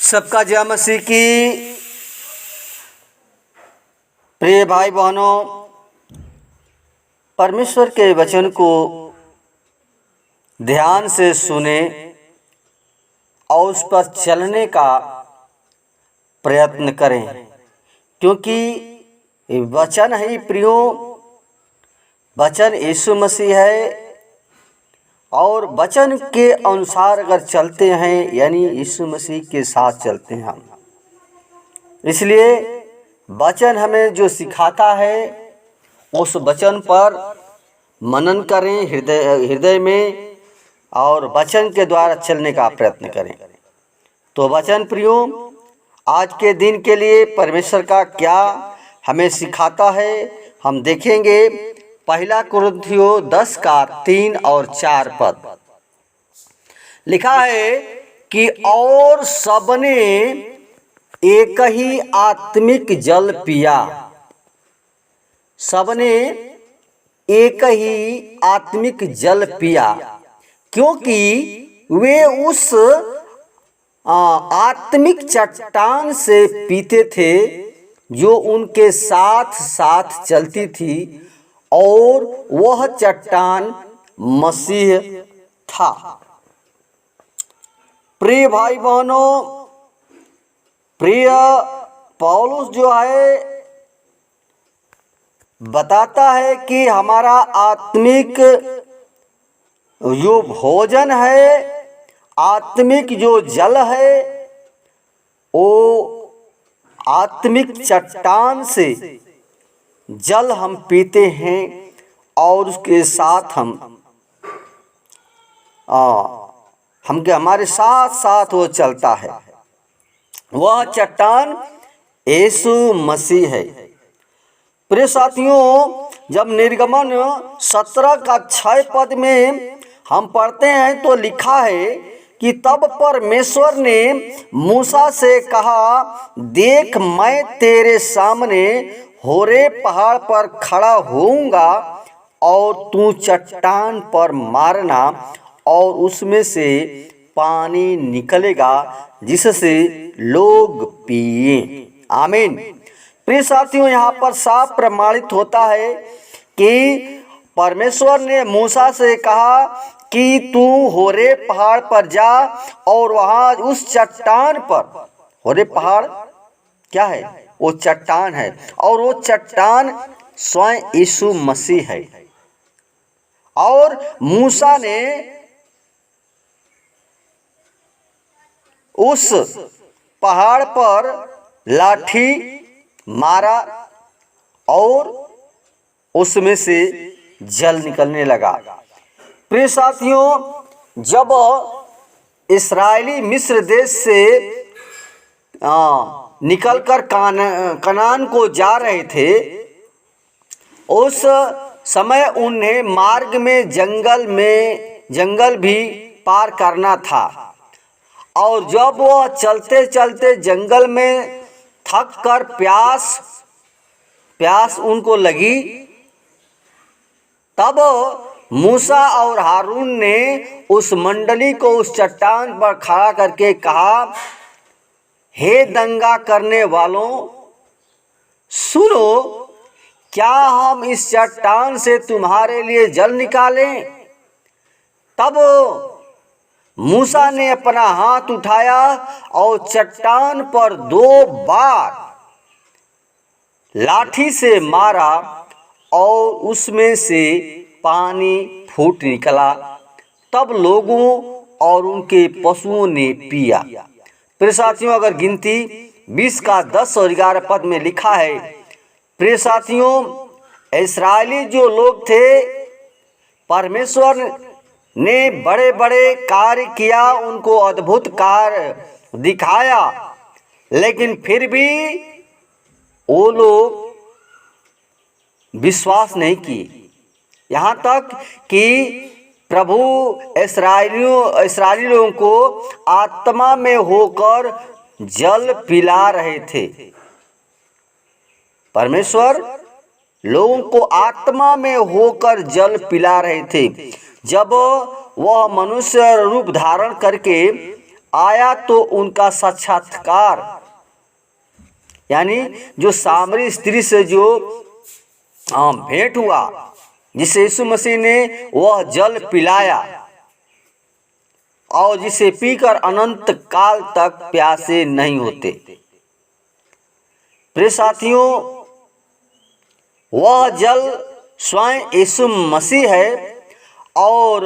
सबका जय मसीह की। प्रिय भाई बहनों, परमेश्वर के वचन को ध्यान से सुने और उस पर चलने का प्रयत्न करें, क्योंकि वचन ही प्रियो, वचन यीशु मसीह है और वचन के अनुसार अगर चलते हैं यानी यीशु मसीह के साथ चलते हैं हम। इसलिए वचन हमें जो सिखाता है उस वचन पर मनन करें हृदय में और वचन के द्वारा चलने का प्रयत्न करें। तो वचन प्रियो, आज के दिन के लिए परमेश्वर का क्या हमें सिखाता है हम देखेंगे। पहला कुरिन्थियों 10 का 3 और 4 पद लिखा है कि और सबने एक ही आत्मिक जल पिया। सबने एक ही आत्मिक जल पिया, क्योंकि वे उस आत्मिक चट्टान से पीते थे जो उनके साथ साथ चलती थी, और वह चट्टान मसीह था। प्रिय भाई बहनों, प्रिय पौलुस जो है बताता है कि हमारा आत्मिक जो भोजन है, आत्मिक जो जल है, वो आत्मिक चट्टान से जल हम पीते हैं और उसके साथ हमारे साथ साथ वो चलता है। वह चट्टान यीशु मसीह है। प्रिय साथियों, जब निर्गमन 17 का 6 पद में हम पढ़ते हैं तो लिखा है कि तब परमेश्वर ने मूसा से कहा, देख मैं तेरे सामने होरे पहाड़ पर खड़ा होऊंगा और तू चट्टान पर मारना और उसमें से पानी निकलेगा जिससे लोग पिए। आमीन। प्रिय साथियों, यहाँ पर साफ प्रमाणित होता है कि परमेश्वर ने मूसा से कहा कि तू होरे पहाड़ पर जा और वहाँ उस चट्टान पर, होरे पहाड़ क्या है? वो चट्टान है, और वो चट्टान स्वयं यीशु मसीह है। और मूसा ने उस पहाड़ पर लाठी मारा और उसमें से जल निकलने लगा। प्रिय साथियों, जब इस्राएली मिस्र देश से निकलकर कनान को जा रहे थे, उस समय उन्हें मार्ग में जंगल भी पार करना था। और जब वह चलते चलते जंगल में थक कर प्यास उनको लगी, तब मूसा और हारून ने उस मंडली को उस चट्टान पर खड़ा करके कहा, हे दंगा करने वालों, सुनो, क्या हम इस चट्टान से तुम्हारे लिए जल निकालें? तब मूसा ने अपना हाथ उठाया और चट्टान पर 2 बार लाठी से मारा और उसमें से पानी फूट निकला। तब लोगों और उनके पशुओं ने पिया। प्रिय साथियों, अगर गिनती 20 का 10 और 11 पद में लिखा है, प्रिय साथियों, इस्राएली जो लोग थे, परमेश्वर ने बड़े बड़े कार्य किया, उनको अद्भुत कार्य दिखाया, लेकिन फिर भी वो लोग विश्वास नहीं किए। यहाँ तक कि प्रभु इस्राएली लोगों को आत्मा में होकर जल पिला रहे थे। परमेश्वर लोगों को आत्मा में होकर जल पिला रहे थे। जब वह मनुष्य रूप धारण करके आया तो उनका साक्षात्कार, यानी जो सामरी स्त्री से जो भेंट हुआ, जिसे यीशु मसीह ने वह जल पिलाया और जिसे पीकर अनंत काल तक प्यासे नहीं होते। प्रिय साथियों, वह जल स्वयं यीशु मसीह है और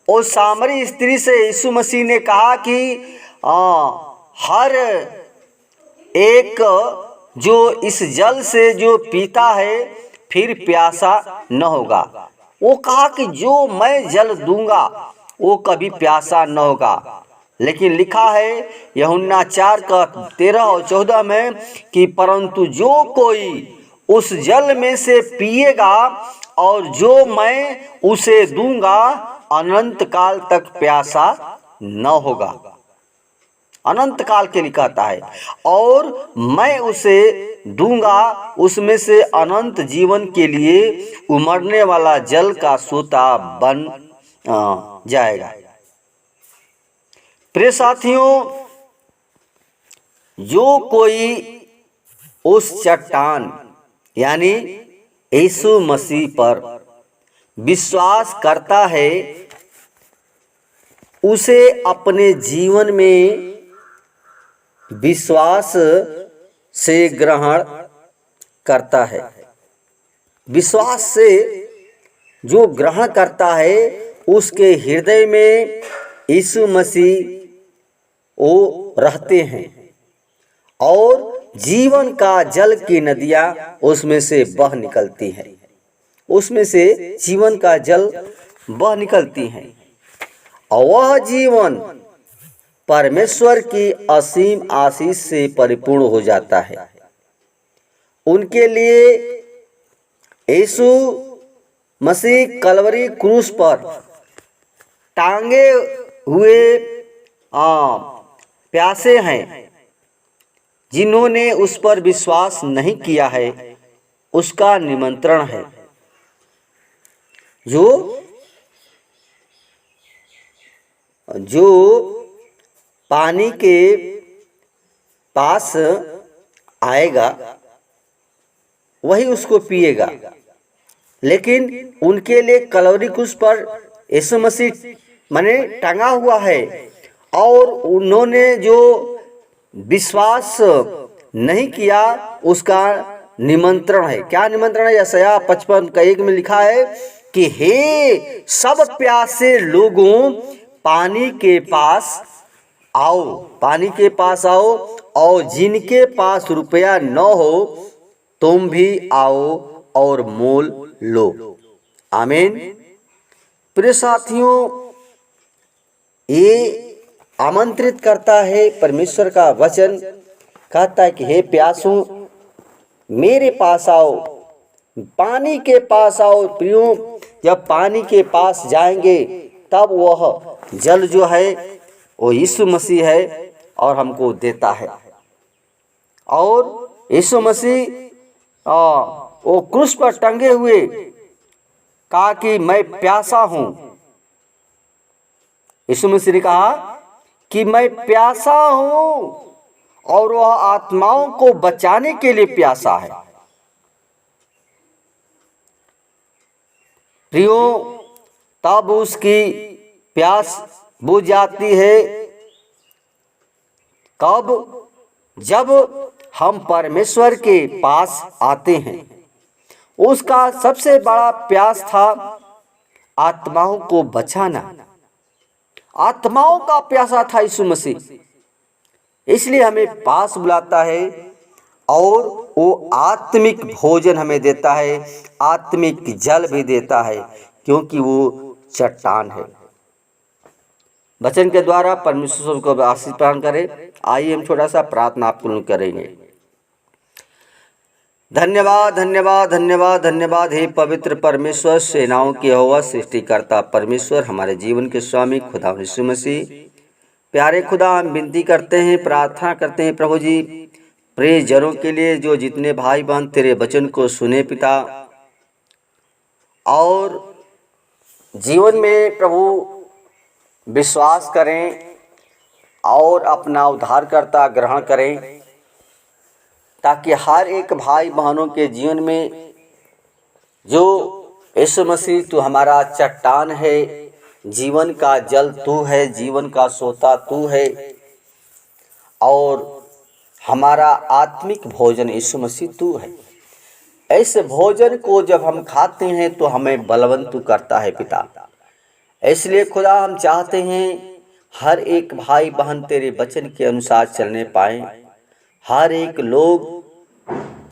उस सामरी स्त्री से यीशु मसीह ने कहा कि हर एक जो इस जल से जो पीता है फिर प्यासा न होगा। वो कहा कि जो मैं जल दूंगा वो कभी प्यासा न होगा। लेकिन लिखा है यूहन्ना 4:13 और 14 में कि परंतु जो कोई उस जल में से पिएगा और जो मैं उसे दूंगा अनंत काल तक प्यासा न होगा। अनंत काल के लिए कहता है, और मैं उसे दूंगा उसमें से अनंत जीवन के लिए उमड़ने वाला जल का सोता बन जाएगा। प्रिय साथियों, जो कोई उस चट्टान यानी यीशु मसीह पर विश्वास करता है उसे अपने जीवन में विश्वास से ग्रहण करता है। विश्वास से जो ग्रहण करता है उसके हृदय में यीशु मसीह वो रहते हैं और जीवन का जल की नदियाँ उसमें से बह निकलती हैं। उसमें से जीवन का जल बह निकलती हैं और वह जीवन परमेश्वर की असीम आशीष से परिपूर्ण हो जाता है। उनके लिए यीशु मसीह कलवरी क्रूस पर टांगे हुए प्यासे हैं। जिन्होंने उस पर विश्वास नहीं किया है उसका निमंत्रण है। जो पानी के पास आएगा वही उसको पिएगा। लेकिन उनके लिए कलवरी क्रूस पर यीशु मसीह माने टंगा हुआ है और उन्होंने जो विश्वास नहीं किया उसका निमंत्रण है। क्या निमंत्रण है? यशायाह 55:1 में लिखा है कि हे सब प्यासे लोगों पानी के पास आओ, पानी के पास आओ, और जिनके पास रुपया न हो तुम भी आओ और मोल लो। आमीन। प्रिय साथियों, ये आमंत्रित करता है परमेश्वर का वचन, कहता है कि हे प्यासों मेरे पास आओ, पानी के पास आओ। प्रियो, जब पानी के पास जाएंगे तब वह जल जो है वो यीशु मसीह है और हमको देता है। और यीशु मसीह वो क्रूस पर टंगे हुए कहा कि मैं प्यासा हूँ। यीशु मसीह ने कहा कि मैं प्यासा हूँ और वह आत्माओं को बचाने के लिए प्यासा है। प्रियो, तब उसकी प्यास बुझ जाती है कब? जब हम परमेश्वर के पास आते हैं। उसका सबसे बड़ा प्यास था आत्माओं को बचाना। आत्माओं का प्यासा था यीशु मसीह, इसलिए हमें पास बुलाता है और वो आत्मिक भोजन हमें देता है, आत्मिक जल भी देता है, क्योंकि वो चट्टान है। वचन के द्वारा परमेश्वर को आशीष प्रदान करे। आइए हम छोटा सा प्रार्थना आपको करेंगे। धन्यवाद धन्यवाद धन्यवाद धन्यवाद हे पवित्र परमेश्वर, सेनाओं के यहोवा, सृष्टिकर्ता परमेश्वर, हमारे जीवन के स्वामी खुदा यीशु मसीह। प्यारे खुदा, हम विनती करते हैं, प्रार्थना करते हैं प्रभु जी, प्रिय जनों के लिए जो जितने भाई बहन तेरे वचन को सुने पिता, और जीवन में प्रभु विश्वास करें और अपना उद्धारकर्ता ग्रहण करें, ताकि हर एक भाई बहनों के जीवन में जो यीशु मसीह तू हमारा चट्टान है, जीवन का जल तू है, जीवन का सोता तू है, और हमारा आत्मिक भोजन यीशु मसीह तू है। ऐसे भोजन को जब हम खाते हैं तो हमें बलवंत तू करता है पिता। इसलिए खुदा हम चाहते हैं हर एक भाई बहन तेरे वचन के अनुसार चलने पाए, हर एक लोग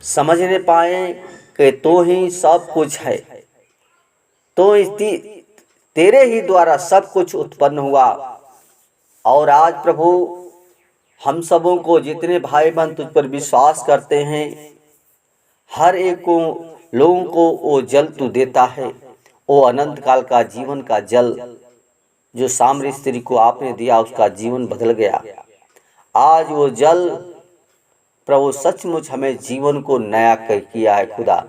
समझने पाए कि तो ही सब कुछ है, तो तेरे ही द्वारा सब कुछ उत्पन्न हुआ। और आज प्रभु हम सबों को, जितने भाई बहन तुझ पर विश्वास करते हैं, हर एक को लोगों को वो जल तू देता है, वो अनंत काल का जीवन का जल जो सामरी स्त्री को आपने दिया, उसका जीवन बदल गया। आज वो जल प्रभु सचमुच हमें जीवन को नया किया है खुदा।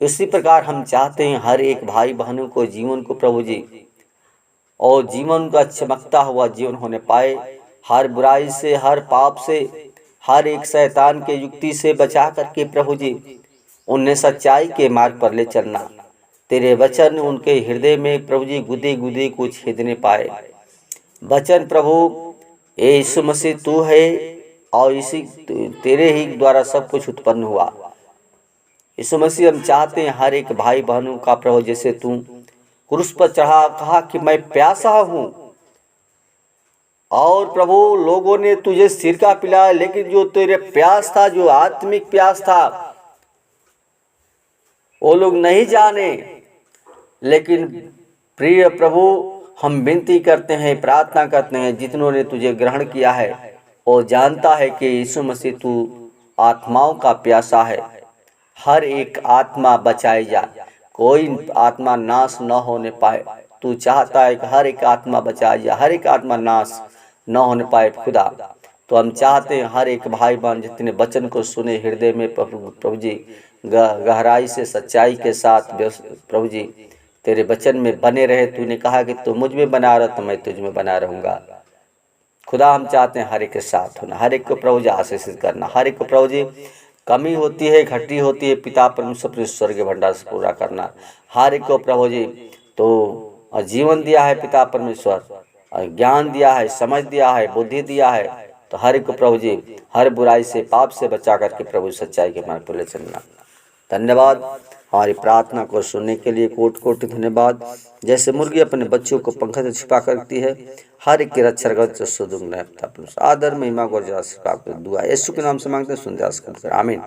इसी प्रकार हम चाहते हैं हर एक भाई बहनों को जीवन को प्रभु जी, और जीवन का चमकता हुआ जीवन होने पाए, हर बुराई से, हर पाप से, हर एक शैतान के युक्ति से बचा करके प्रभु जी उन्हें सच्चाई के मार्ग पर ले चलना। तेरे वचन उनके हृदय में प्रभु जी गुदे गुदे को छेदने पाए। वचन प्रभु यीशु मसीह तू है, और इसी तेरे ही द्वारा सब कुछ उत्पन्न हुआ। यीशु मसीह हम चाहते हैं हर एक भाई बहनों का प्रभु, जैसे तू क्रूस पर चढ़ा कहा कि मैं प्यासा हूँ, और प्रभु लोगों ने तुझे सिरका पिलाया, लेकिन जो तेरे प्यास था, जो आत्मिक प्यास था, वो लोग नहीं जाने। लेकिन प्रिय प्रभु हम विनती करते हैं, प्रार्थना करते हैं, जितनों ने तुझे ग्रहण किया है वो जानता है कि यीशु मसीह तू आत्माओं का प्यासा है। हर एक आत्मा बचाई जा, कोई आत्मा नाश न होने पाए। तू चाहता है कि हर एक आत्मा बचाई जा, हर एक आत्मा नाश न होने पाए खुदा। तो हम चाहते हैं हर एक भाई बहन जितने वचन को सुने, हृदय में प्रभु जी गहराई से, सच्चाई के साथ प्रभु जी तेरे वचन में बने रहे। तूने कहा कि तू मुझ में बना रहा तो मैं तुझ में बना रहूँगा। खुदा हम चाहते हैं हर एक के साथ होना, हर एक को प्रभु जी आशीषित करना, हर एक को प्रभु जी कमी होती है, घटी होती है, पिता परमेश्वर स्वर्ग भंडार से पूरा करना। हर एक को प्रभु जी तो जीवन दिया है पिता परमेश्वर, ज्ञान दिया है, समझ दिया है, बुद्धि दिया है। तो हर एक को प्रभु जी हर बुराई से, पाप से बचा करके प्रभु सच्चाई के मार्ग पर ले चलना। धन्यवाद हमारी प्रार्थना को सुनने के लिए, कोटि कोटि धन्यवाद। जैसे मुर्गी अपने बच्चों को पंख से छिपा करती है, हर एक की रक्षा कर आदर महिमा को दुआ यीशु के नाम से मांगते हैं, सुन जा। आमीन।